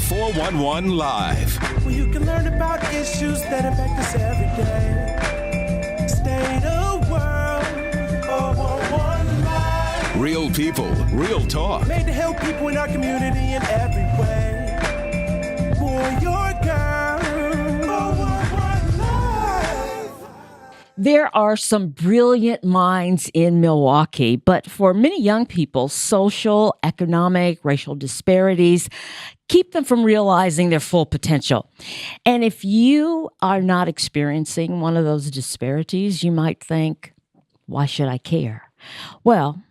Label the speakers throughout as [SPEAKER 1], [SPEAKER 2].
[SPEAKER 1] 411 Live.
[SPEAKER 2] Where you can learn about issues that impact us every day. State of world, 411 Live.
[SPEAKER 1] Real people, real talk.
[SPEAKER 2] Made to help people in our community in every way. For your girl, 411 Live.
[SPEAKER 3] There are some brilliant minds in Milwaukee, but for many young people, social, economic, racial disparities keep them from realizing their full potential. And if you are not experiencing one of those disparities, you might think, why should I care? Well,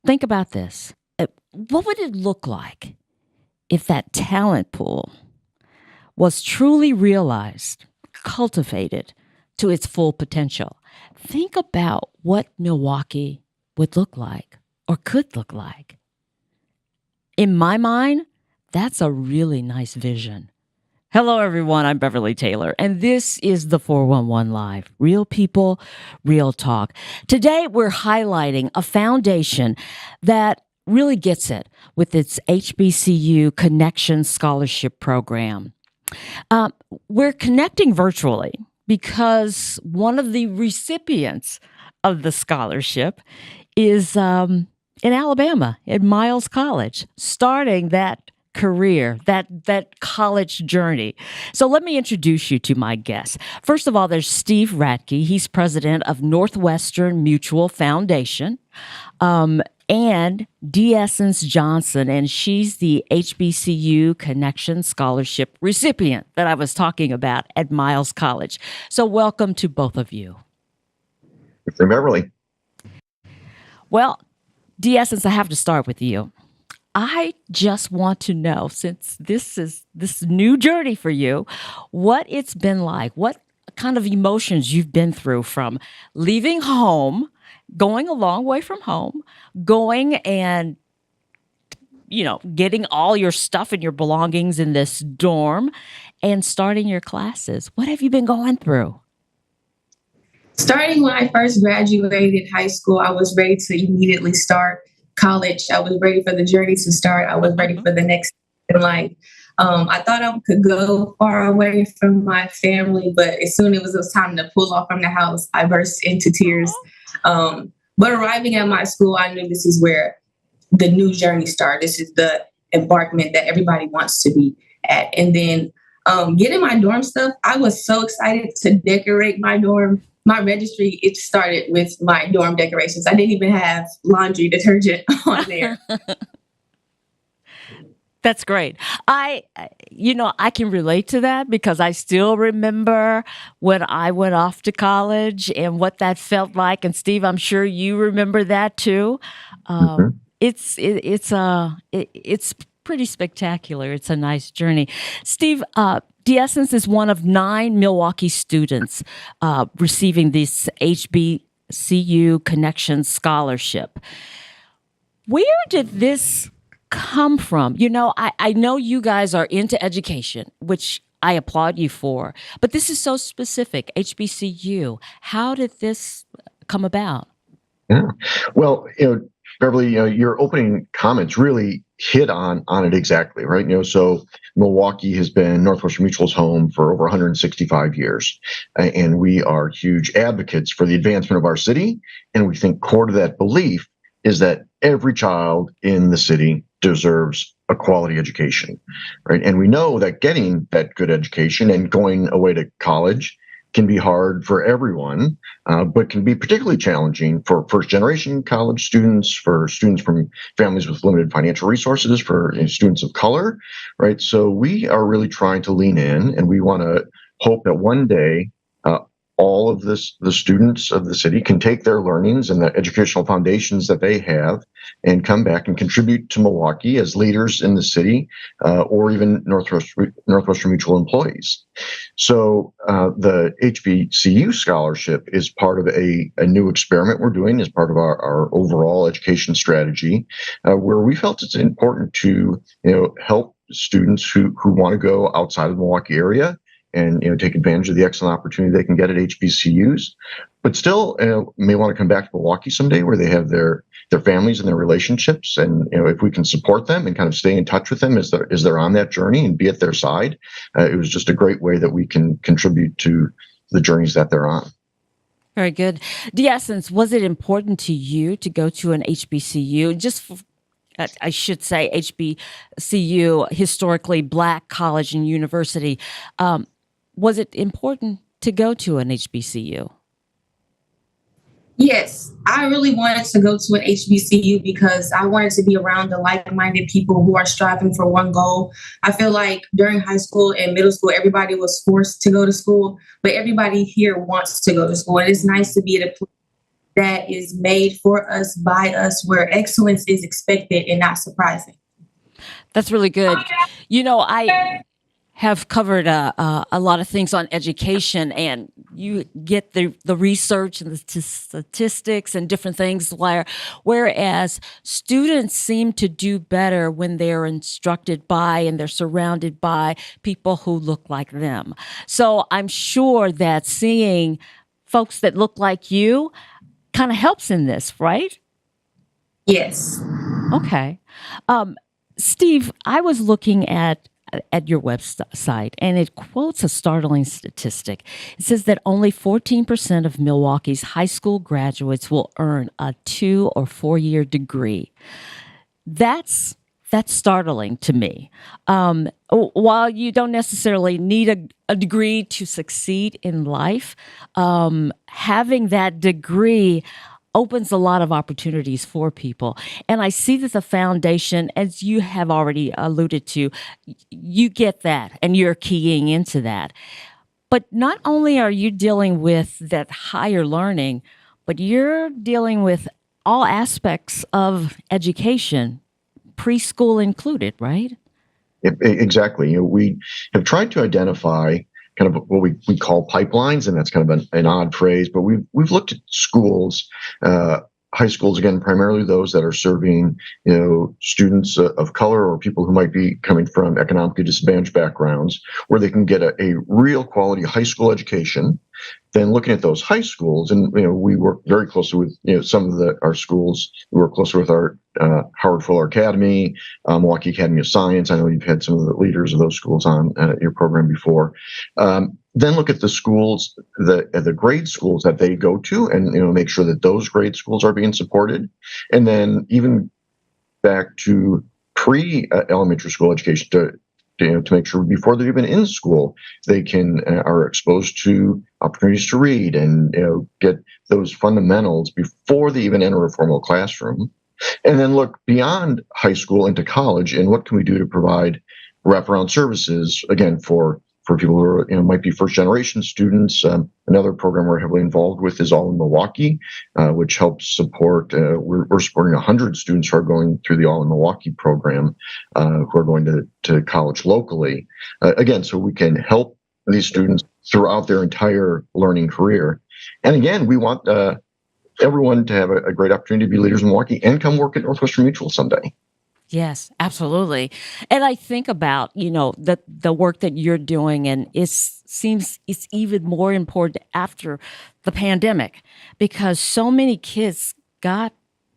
[SPEAKER 3] think about this. What would it look like if that talent pool was truly realized, cultivated to its full potential? Think about what Milwaukee would look like or could look like. In my mind, that's a really nice vision. Hello, everyone. I'm Beverly Taylor, and this is the 411 Live. Real people, real talk. Today, we're highlighting a foundation that really gets it with its HBCU Connection Scholarship Program. We're connecting virtually because one of the recipients of the scholarship is in Alabama at Miles College, starting that career, that college journey. So let me introduce you to my guests. First of all, there's Steve Radke. He's president of Northwestern Mutual Foundation. And Essence Johnson, and she's the HBCU Connection Scholarship recipient that I was talking about at Miles College. So welcome to both of you.
[SPEAKER 4] From Beverly.
[SPEAKER 3] Well, Essence, I have to start with you. I just want to know, since this is this new journey for you, what it's been like, what kind of emotions you've been through from leaving home, going a long way from home, going and, getting all your stuff and your belongings in this dorm and starting your classes. What have you been going through?
[SPEAKER 5] Starting when I first graduated high school, I was ready to immediately start college. I was ready for the journey to start. I was ready for the next step in life. I thought I could go far away from my family, but as soon as it was time to pull off from the house, I burst into tears. But arriving at my school, I knew this is where the new journey started. This is the embarkment that everybody wants to be at. And then getting my dorm stuff, I was so excited to decorate my dorm. My registry, it started with my dorm decorations. I didn't even have laundry detergent on there.
[SPEAKER 3] That's great. I can relate to that because I still remember when I went off to college and what that felt like. And Steve, I'm sure you remember that too. It's pretty spectacular. It's a nice journey. Steve, Essence is one of 9 Milwaukee students receiving this HBCU Connection Scholarship. Where did this come from? I know you guys are into education, which I applaud you for, but this is so specific, HBCU. How did this come about?
[SPEAKER 4] Yeah. Well, Beverly, your opening comments really hit on it exactly, right? So Milwaukee has been Northwestern Mutual's home for over 165 years, and we are huge advocates for the advancement of our city. And we think core to that belief is that every child in the city deserves a quality education, right? And we know that getting that good education and going away to college can be hard for everyone, but can be particularly challenging for first-generation college students, for students from families with limited financial resources, for students of color, right? So we are really trying to lean in, and we want to hope that one day all of the students of the city can take their learnings and the educational foundations that they have and come back and contribute to Milwaukee as leaders in the city, or even Northwestern Mutual employees. So the HBCU scholarship is part of a new experiment we're doing as part of our overall education strategy, where we felt it's important to help students who want to go outside of the Milwaukee area and take advantage of the excellent opportunity they can get at HBCUs, but still may want to come back to Milwaukee someday, where they have their families and their relationships, and if we can support them and kind of stay in touch with them as they're on that journey and be at their side, it was just a great way that we can contribute to the journeys that they're on.
[SPEAKER 3] Very good. D'Essence, was it important to you to go to an HBCU? I should say HBCU, historically Black college and university. Was it important to go to an HBCU?
[SPEAKER 5] Yes, I really wanted to go to an HBCU because I wanted to be around the like-minded people who are striving for one goal. I feel like during high school and middle school, everybody was forced to go to school, but everybody here wants to go to school. And it's nice to be at a place that is made for us, by us, where excellence is expected and not surprising.
[SPEAKER 3] That's really good. I have covered a lot of things on education, and you get the research and the statistics and different things, whereas students seem to do better when they're instructed by and they're surrounded by people who look like them. So I'm sure that seeing folks that look like you kind of helps in this, right?
[SPEAKER 5] Yes.
[SPEAKER 3] Okay. Steve, I was looking at your website, and it quotes a startling statistic. It says that only 14% of Milwaukee's high school graduates will earn a 2 or 4 year degree. That's startling to me. While you don't necessarily need a degree to succeed in life, having that degree opens a lot of opportunities for people. And I see that the foundation, as you have already alluded to, you get that and you're keying into that. But not only are you dealing with that higher learning, but you're dealing with all aspects of education, preschool included, right?
[SPEAKER 4] Exactly. We have tried to identify kind of what we call pipelines, and that's kind of an odd phrase, but we've looked at schools, high schools, again, primarily those that are serving, students of color or people who might be coming from economically disadvantaged backgrounds, where they can get a real quality high school education. Then looking at those high schools, and we work very closely with some of our schools. We work closely with our Howard Fuller Academy, Milwaukee Academy of Science. I know you've had some of the leaders of those schools on your program before. Then look at the schools, the grade schools that they go to, and make sure that those grade schools are being supported. And then even back to pre-elementary school education to make sure before they're even in school, they are exposed to opportunities to read and get those fundamentals before they even enter a formal classroom. And then look beyond high school into college, and what can we do to provide wraparound services, again, for people who are, might be first-generation students. Another program we're heavily involved with is All in Milwaukee, which helps support, we're supporting 100 students who are going through the All in Milwaukee program, who are going to college locally. Again, so we can help these students throughout their entire learning career. And again, we want everyone to have a great opportunity to be leaders in Milwaukee and come work at Northwestern Mutual someday.
[SPEAKER 3] Yes, absolutely. And I think about, the work that you're doing, and it seems it's even more important after the pandemic, because so many kids got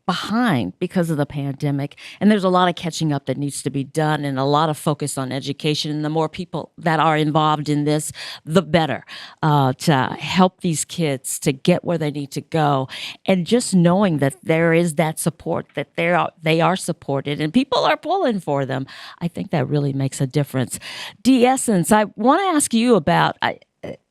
[SPEAKER 3] behind because of the pandemic. And there's a lot of catching up that needs to be done, and a lot of focus on education. And the more people that are involved in this, the better, to help these kids to get where they need to go. And just knowing that there is that support, that they are supported and people are pulling for them, I think that really makes a difference. D'Essence, I want to ask you about,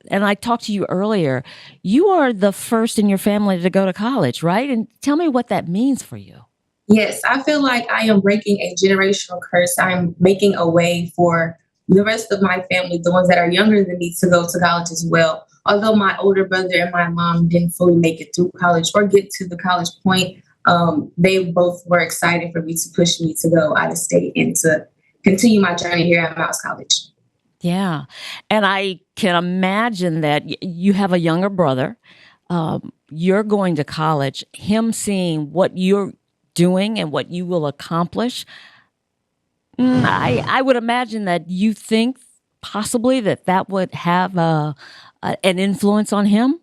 [SPEAKER 3] and I talked to you earlier, you are the first in your family to go to college, right? And tell me what that means for you.
[SPEAKER 5] Yes, I feel like I am breaking a generational curse. I'm making a way for the rest of my family, the ones that are younger than me, to go to college as well. Although my older brother and my mom didn't fully make it through college or get to the college point, they both were excited for me to push me to go out of state and to continue my journey here at Mouse College.
[SPEAKER 3] Yeah. And I can imagine that you have a younger brother. You're going to college, him seeing what you're doing and what you will accomplish. I would imagine that you think possibly that would have an influence on him.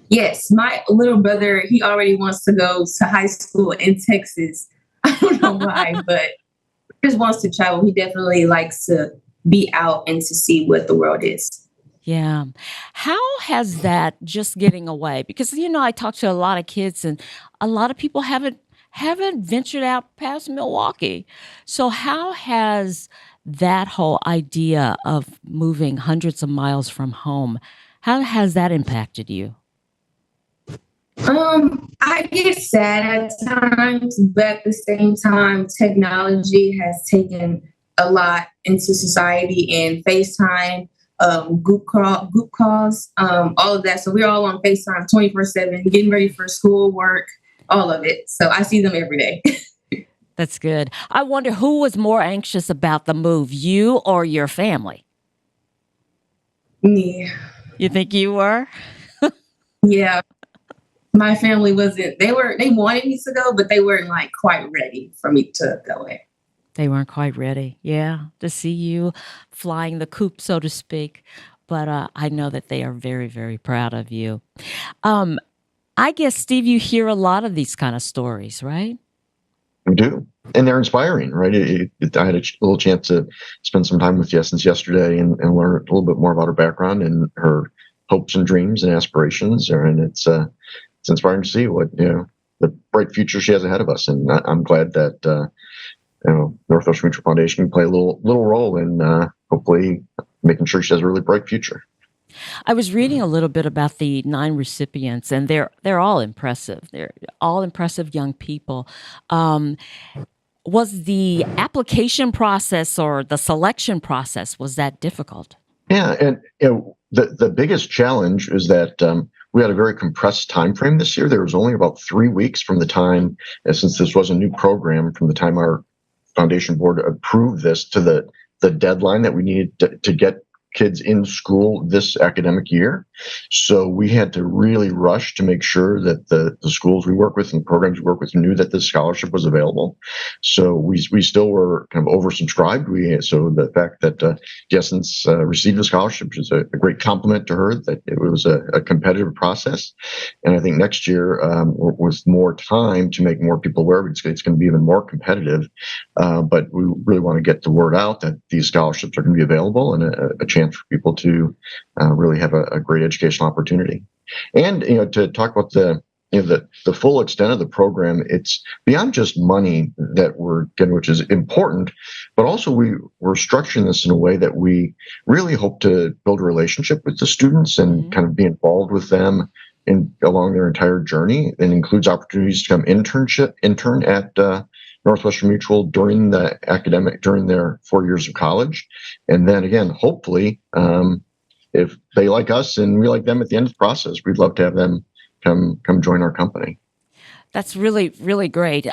[SPEAKER 5] Yes, my little brother, he already wants to go to high school in Texas. I don't know why, but he just wants to travel. He definitely likes to be out and to see what the world is.
[SPEAKER 3] Yeah. How has that just getting away? Because I talk to a lot of kids and a lot of people haven't ventured out past Milwaukee. So how has that whole idea of moving hundreds of miles from home, how has that impacted you?
[SPEAKER 5] I get sad at times, but at the same time, technology has taken a lot into society and FaceTime, group calls, all of that. So we're all on FaceTime 24/7, getting ready for school, work, all of it. So I see them every day.
[SPEAKER 3] That's good. I wonder who was more anxious about the move, you or your family?
[SPEAKER 5] Me.
[SPEAKER 3] You think you were?
[SPEAKER 5] Yeah. My family they wanted me to go, but they weren't like quite ready for me to go in.
[SPEAKER 3] They weren't quite ready. Yeah, to see you flying the coop, so to speak. But I know that they are very, very proud of you. I guess, Steve, you hear a lot of these kind of stories, right?
[SPEAKER 4] We do. And they're inspiring, right? I had a little chance to spend some time with Jessens yesterday and learn a little bit more about her background and her hopes and dreams and aspirations. And it's inspiring to see what, the bright future she has ahead of us. And I'm glad that, Northwestern Mutual Foundation can play a little role in hopefully making sure she has a really bright future.
[SPEAKER 3] I was reading a little bit about the 9 recipients, and they're all impressive. They're all impressive young people. Was the application process or the selection process, was that difficult?
[SPEAKER 4] Yeah, and the biggest challenge is that we had a very compressed time frame this year. There was only about 3 weeks from the time, since this was a new program, from the time our foundation board approved this to the deadline that we needed to get kids in school this academic year. So we had to really rush to make sure that the schools we work with and the programs we work with knew that this scholarship was available. So we still were kind of oversubscribed. So the fact that Jessens received the scholarship is a great compliment to her, that it was a competitive process. And I think next year, with more time to make more people aware, it's going to be even more competitive. But we really want to get the word out that these scholarships are going to be available and a chance for people to really have a great educational opportunity. And to talk about the full extent of the program, it's beyond just money that we're getting, which is important, but also we're structuring this in a way that we really hope to build a relationship with the students and kind of be involved with them along their entire journey. It includes opportunities to come intern at Northwestern Mutual during their 4 years of college. And then again, hopefully, if they like us and we like them at the end of the process, we'd love to have them come join our company.
[SPEAKER 3] That's really, really great.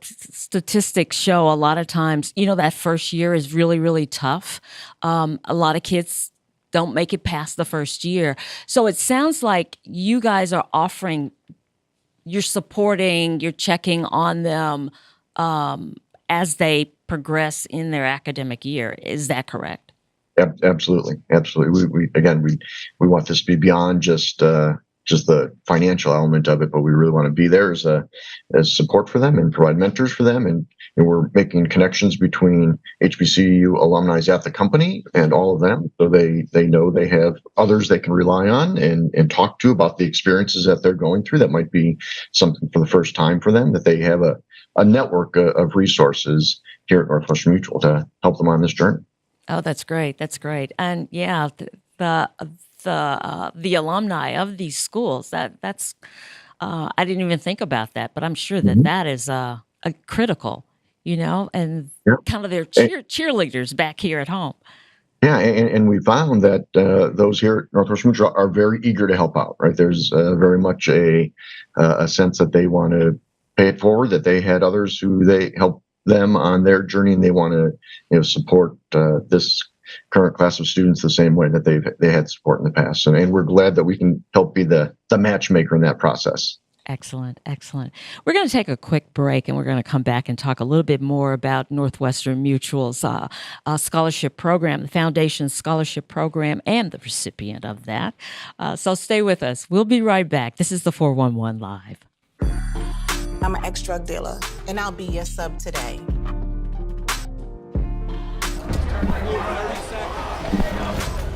[SPEAKER 3] Statistics show a lot of times, that first year is really, really tough. A lot of kids don't make it past the first year. So it sounds like you guys are offering, you're supporting, you're checking on them as they progress in their academic year. Is that correct?
[SPEAKER 4] Absolutely. We want this to be beyond just the financial element of it, but we really want to be there as support for them and provide mentors for them. And we're making connections between HBCU alumni at the company and all of them, so they know they have others they can rely on and talk to about the experiences that they're going through. That might be something for the first time for them, that they have a network of resources here at Northwestern Mutual to help them on this journey.
[SPEAKER 3] Oh, that's great. That's great. And yeah, the alumni of these schools, that's I didn't even think about that, but I'm sure that that is a critical, and kind of their cheerleaders back here at home.
[SPEAKER 4] Yeah, and we found that those here at Northwestern Mutual are very eager to help out. Right, there's very much a sense that they want to pay it forward, that they had others who they helped them on their journey, and they want to support this current class of students the same way that they had support in the past. And we're glad that we can help be the matchmaker in that process.
[SPEAKER 3] Excellent, excellent. We're going to take a quick break and we're going to come back and talk a little bit more about Northwestern Mutual's scholarship program, the Foundation's scholarship program, and the recipient of that. So stay with us. We'll be right back. This is the 411 Live.
[SPEAKER 6] I'm an ex-drug dealer, and I'll be your sub today.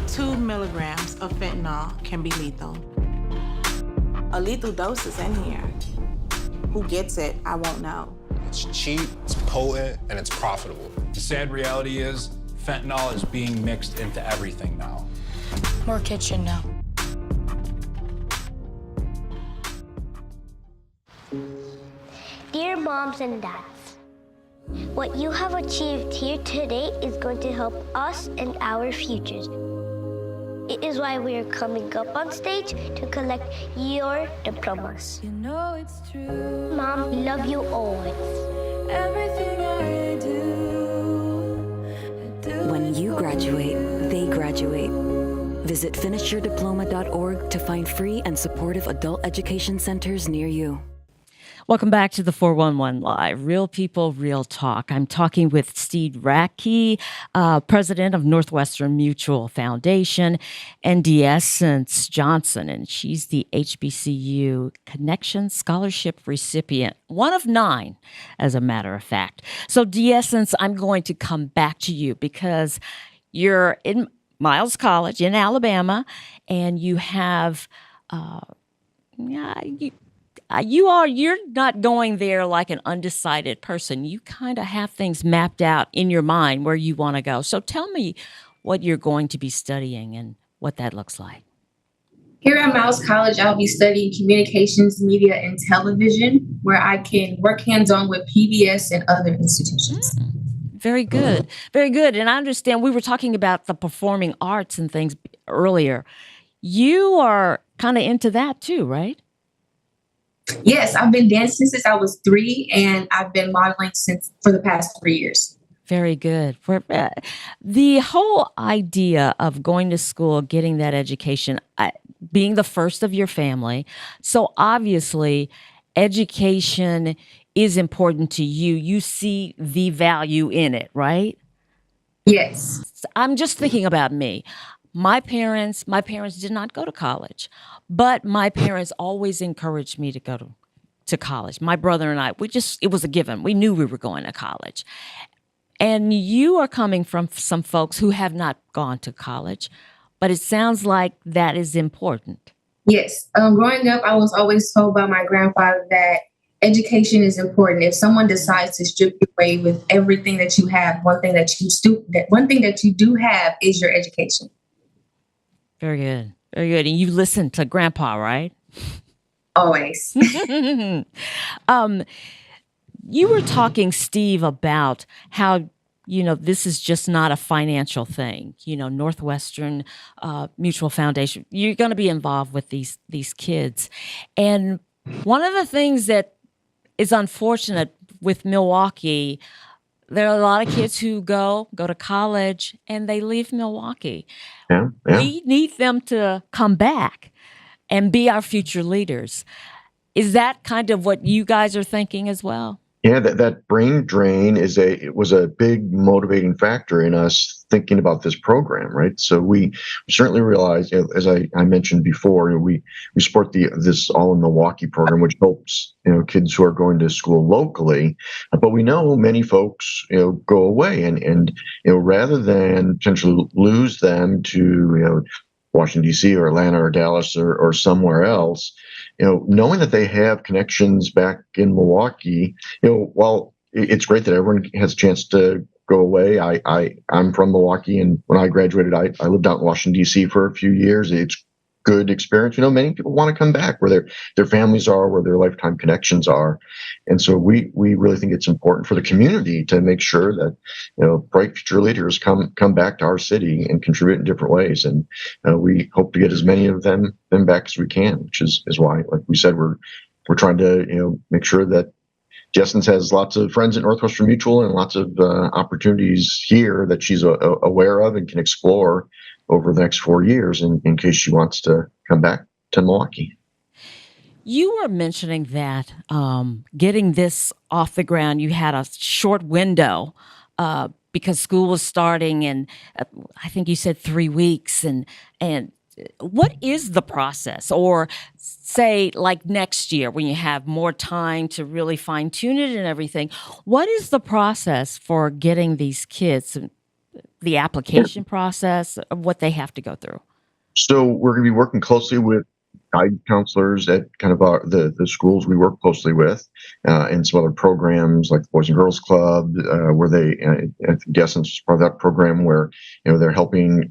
[SPEAKER 6] Two milligrams of fentanyl can be lethal. A lethal dose is in here. Who gets it, I won't know.
[SPEAKER 7] It's cheap, it's potent, and it's profitable.
[SPEAKER 8] The sad reality is fentanyl is being mixed into everything now.
[SPEAKER 9] More kitchen now.
[SPEAKER 10] Dear moms and dads, what you have achieved here today is going to help us and our futures. It is why we are coming up on stage to collect your diplomas.
[SPEAKER 9] You know it's true.
[SPEAKER 10] Mom, we love you always.
[SPEAKER 9] Everything I do.
[SPEAKER 11] When you graduate, they graduate. Visit finishyourdiploma.org to find free and supportive adult education centers near you.
[SPEAKER 3] Welcome back to the 411 Live, Real People, Real Talk. I'm talking with Steve Radke, president of Northwestern Mutual Foundation, and D'Essence Johnson, and she's the HBCU Connection Scholarship recipient, one of 9, as a matter of fact. So, D'Essence, I'm going to come back to you because you're in Miles College in Alabama, and you have, you're not going there like an undecided person. You kind of have things mapped out in your mind where you want to go. So tell me what you're going to be studying and what that looks like.
[SPEAKER 5] Here at Miles College, I'll be studying communications, media, and television, where I can work hands-on with PBS and other institutions.
[SPEAKER 3] Very good. Very good. And I understand we were talking about the performing arts and things earlier. You are kind of into that too, right?
[SPEAKER 5] Yes, I've been dancing since I was 3, and I've been modeling for the past 3 years.
[SPEAKER 3] Very good. The whole idea of going to school, getting that education, being the first of your family, so obviously education is important to you. You see the value in it, right?
[SPEAKER 5] Yes.
[SPEAKER 3] I'm just thinking about me. My parents did not go to college, but my parents always encouraged me to go to college. My brother and I, it was a given. We knew we were going to college. And you are coming from some folks who have not gone to college, but it sounds like that is important.
[SPEAKER 5] Yes. Growing up, I was always told by my grandfather that education is important. If someone decides to strip you away with everything that you have, one thing that you do have is your education.
[SPEAKER 3] Very good. Very good. And you listen to Grandpa, right?
[SPEAKER 5] Always.
[SPEAKER 3] You were talking, Steve, about how, this is just not a financial thing. Northwestern Mutual Foundation, you're going to be involved with these kids. And one of the things that is unfortunate with Milwaukee, there are a lot of kids who go to college and they leave Milwaukee.
[SPEAKER 4] Yeah.
[SPEAKER 3] We need them to come back and be our future leaders. Is that kind of what you guys are thinking as well?
[SPEAKER 4] Yeah, that brain drain was a big motivating factor in us thinking about this program, right? So we certainly realize, as I mentioned before, we support this All in Milwaukee program, which helps kids who are going to school locally. But we know many folks go away, and rather than potentially lose them to Washington, D.C. or Atlanta or Dallas or somewhere else, knowing that they have connections back in Milwaukee, while it's great that everyone has a chance to go away. I'm from Milwaukee, and when I graduated, I lived out in Washington, D.C. for a few years. It's good experience. Many people want to come back where their families are, where their lifetime connections are. And so we really think it's important for the community to make sure that, bright future leaders come back to our city and contribute in different ways. And we hope to get as many of them back as we can, which is why, like we said, we're trying to, make sure that D'Essence has lots of friends at Northwestern Mutual and lots of opportunities here that she's aware of and can explore over the next 4 years in case she wants to come back to Milwaukee.
[SPEAKER 3] You were mentioning that getting this off the ground, you had a short window because school was starting, and I think you said 3 weeks. And what is the process, or say like next year when you have more time to really fine tune it and everything? What is the process for getting these kids, the application process, what they have to go through?
[SPEAKER 4] So we're going to be working closely with guidance counselors at kind of the schools we work closely with, and some other programs like the Boys and Girls Club, where they, I think Essence is part of that program where, they're helping,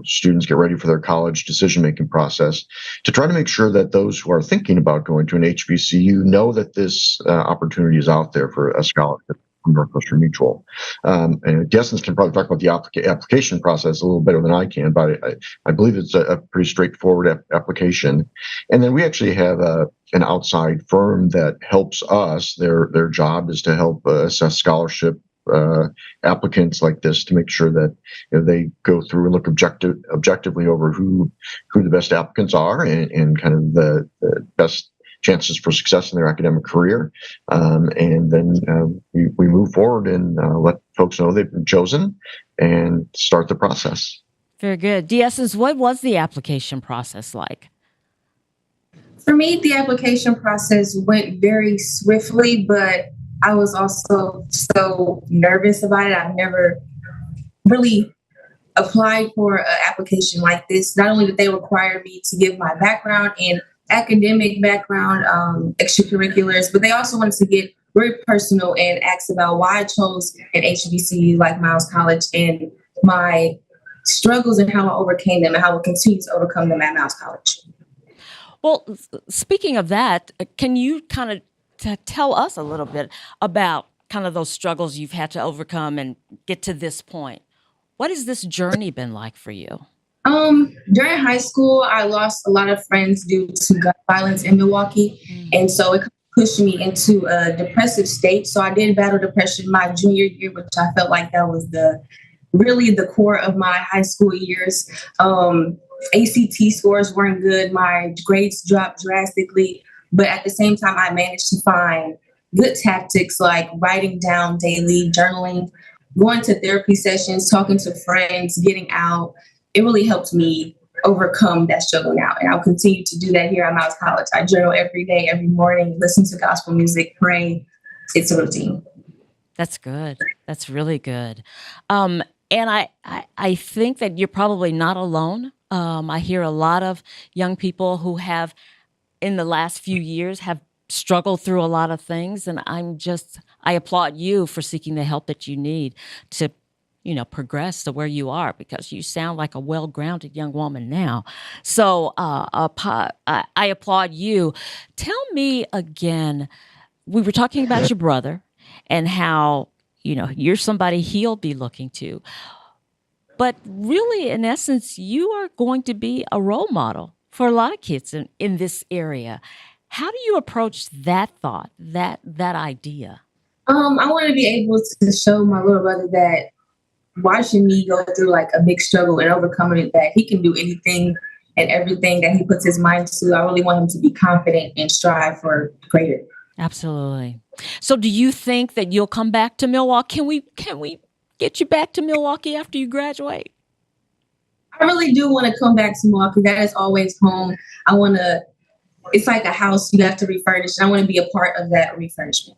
[SPEAKER 4] students get ready for their college decision-making process to try to make sure that those who are thinking about going to an HBCU know that this opportunity is out there for a scholarship from Northwestern Mutual. And Dessens can probably talk about the application process a little better than I can, but I believe it's a pretty straightforward application. And then we actually have an outside firm that helps us. Their job is to help assess scholarship applicants like this to make sure that they go through and look objectively over who the best applicants are and kind of the best chances for success in their academic career. And then we move forward and let folks know they've been chosen and start the process.
[SPEAKER 3] Very good. D'Essence, what was the application process like?
[SPEAKER 5] For me, the application process went very swiftly, but I was also so nervous about it. I've never really applied for an application like this. Not only did they require me to give my background and academic background, extracurriculars, but they also wanted to get very personal and ask about why I chose an HBCU like Miles College and my struggles and how I overcame them and how I continue to overcome them at Miles College.
[SPEAKER 3] Well, speaking of that, can you kind of tell us a little bit about kind of those struggles you've had to overcome and get to this point? What has this journey been like for you?
[SPEAKER 5] During high school, I lost a lot of friends due to gun violence in Milwaukee. And so it pushed me into a depressive state. So I did battle depression my junior year, which I felt like that was really the core of my high school years. ACT scores weren't good. My grades dropped drastically. But at the same time, I managed to find good tactics like writing down daily, journaling, going to therapy sessions, talking to friends, getting out. It really helped me overcome that struggle now. And I'll continue to do that here at Miles College. I journal every day, every morning, listen to gospel music, pray. It's a routine.
[SPEAKER 3] That's good. That's really good. And I think that you're probably not alone. I hear a lot of young people who have, in the last few years, have struggled through a lot of things. And I applaud you for seeking the help that you need to progress to where you are, because you sound like a well-grounded young woman now. So I applaud you. Tell me again, we were talking about your brother and how, you're somebody he'll be looking to. But really, in essence, you are going to be a role model for a lot of kids in this area. How do you approach that thought, that idea?
[SPEAKER 5] I want to be able to show my little brother that watching me go through like a big struggle and overcoming it, that he can do anything and everything that he puts his mind to. I really want him to be confident and strive for greater.
[SPEAKER 3] Absolutely. So do you think that you'll come back to Milwaukee? Can we get you back to Milwaukee after you graduate?
[SPEAKER 5] I really do want to come back to Milwaukee. That is always home. It's like a house you have to refurnish. And I want to be a part of that refurbishment.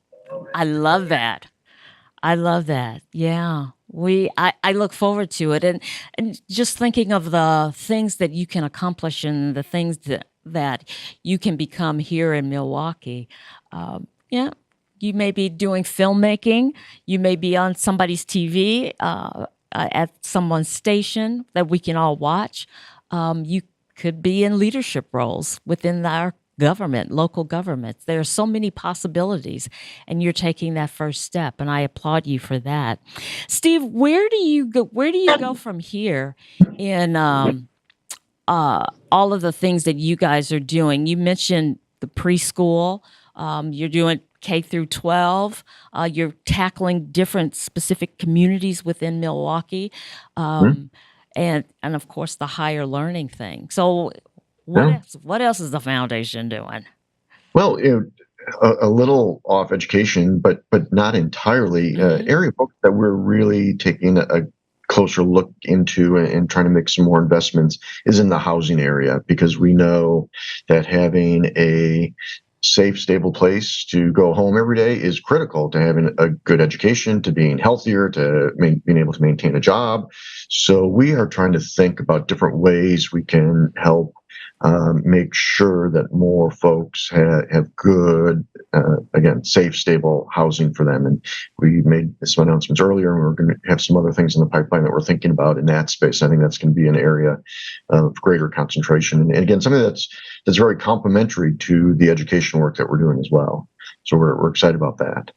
[SPEAKER 3] I love that. Yeah. I look forward to it. And just thinking of the things that you can accomplish and the things that you can become here in Milwaukee. Yeah. You may be doing filmmaking. You may be on somebody's TV, at someone's station that we can all watch. You could be in leadership roles within our government, local governments. There are so many possibilities, and you're taking that first step, and I applaud you for that. Steve, where do you go from here in all of the things that you guys are doing? You mentioned the preschool. You're doing K through 12. You're tackling different specific communities within Milwaukee, and of course the higher learning thing. So what else is the foundation doing?
[SPEAKER 4] Well, a little off education, but not entirely. Area of focus that we're really taking a closer look into and trying to make some more investments is in the housing area, because we know that having a safe, stable place to go home every day is critical to having a good education, to being healthier, to being able to maintain a job. So we are trying to think about different ways we can help make sure that more folks have good, again, safe, stable housing for them. And we made some announcements earlier, and we're going to have some other things in the pipeline that we're thinking about in that space. I think that's going to be an area of greater concentration. And again, something that's very complementary to the education work that we're doing as well. So we're excited about that.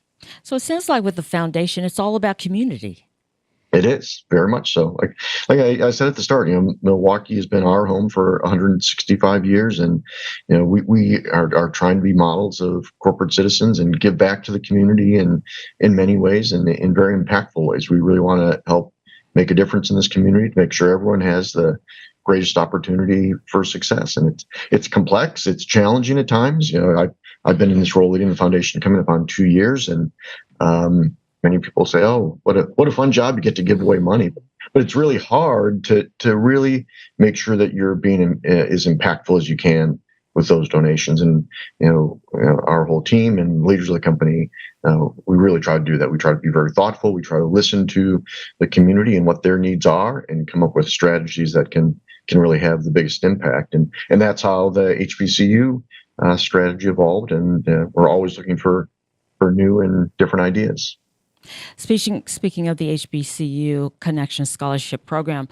[SPEAKER 3] So it sounds like with the foundation, it's all about community.
[SPEAKER 4] It is very much so. Like I said at the start, Milwaukee has been our home for 165 years, and we are trying to be models of corporate citizens and give back to the community in many ways and in very impactful ways. We really want to help make a difference in this community to make sure everyone has the greatest opportunity for success. And it's complex, it's challenging at times. I've been in this role leading the foundation coming up on 2 years, and many people say, "Oh, what a fun job! You get to give away money," but it's really hard to really make sure that you're being as impactful as you can with those donations. And our whole team and leaders of the company, we really try to do that. We try to be very thoughtful. We try to listen to the community and what their needs are, and come up with strategies that can really have the biggest impact. And that's how the HBCU strategy evolved. And we're always looking for new and different ideas.
[SPEAKER 3] Speaking of the HBCU Connection Scholarship Program,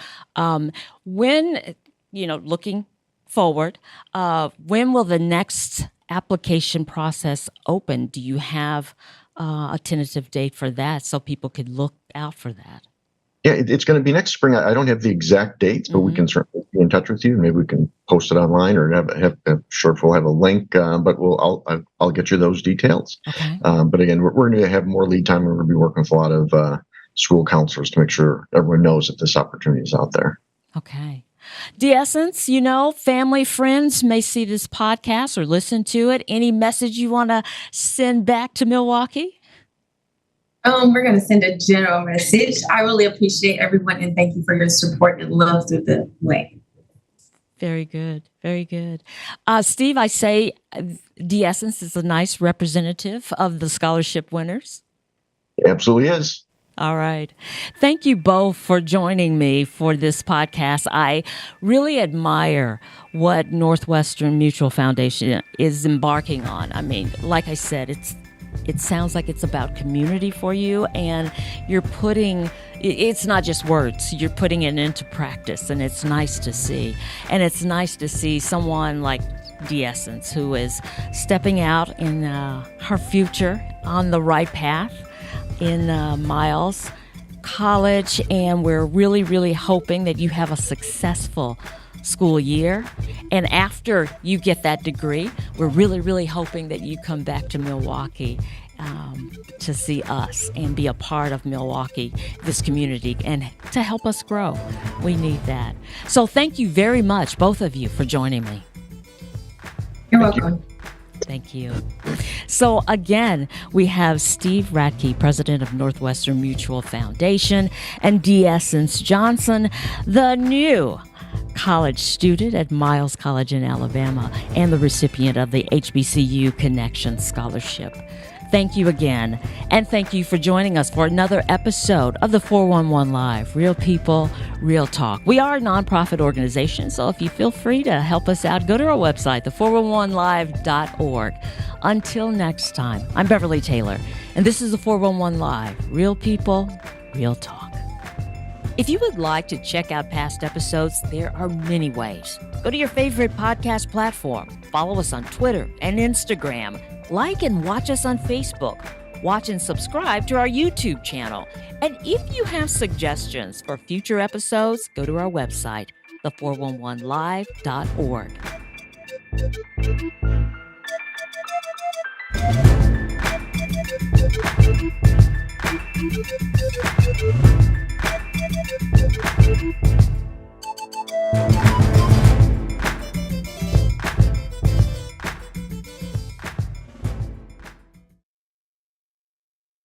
[SPEAKER 3] when, looking forward, when will the next application process open? Do you have a tentative date for that so people could look out for that?
[SPEAKER 4] Yeah, it's going to be next spring. I don't have the exact dates, but we can certainly be in touch with you. Maybe we can post it online, or I'm sure if we'll have a link. But I'll get you those details.
[SPEAKER 3] Okay.
[SPEAKER 4] But again, we're going to have more lead time, and we're going to be working with a lot of school counselors to make sure everyone knows that this opportunity is out there.
[SPEAKER 3] Okay. De-Essence, family, friends may see this podcast or listen to it. Any message you want to send back to Milwaukee?
[SPEAKER 5] We're going to send a general message. I really appreciate everyone, and thank you for your support and love through the way.
[SPEAKER 3] Very good. Very good. Steve, I say De-Essence is a nice representative of the scholarship winners.
[SPEAKER 4] It absolutely is.
[SPEAKER 3] All right. Thank you both for joining me for this podcast. I really admire what Northwestern Mutual Foundation is embarking on. I mean, like I said, it sounds like it's about community for you, and it's not just words, you're putting it into practice, and it's nice to see. And it's nice to see someone like De-Essence who is stepping out in her future on the right path in Miles College, and we're really, really hoping that you have a successful school year. And after you get that degree, we're really, really hoping that you come back to Milwaukee to see us and be a part of Milwaukee, this community, and to help us grow. We need that. So thank you very much, both of you, for joining me.
[SPEAKER 5] You're welcome.
[SPEAKER 3] Thank you. So again, we have Steve Radke, president of Northwestern Mutual Foundation, and De-Essence Johnson, the new college student at Miles College in Alabama and the recipient of the HBCU Connection Scholarship. Thank you again, and thank you for joining us for another episode of the 411 Live, Real People, Real Talk. We are a nonprofit organization, so if you feel free to help us out, go to our website, the411live.org. Until next time, I'm Beverly Taylor, and this is the 411 Live, Real People, Real Talk. If you would like to check out past episodes, there are many ways. Go to your favorite podcast platform, follow us on Twitter and Instagram, like and watch us on Facebook, watch and subscribe to our YouTube channel. And if you have suggestions for future episodes, go to our website, the411live.org.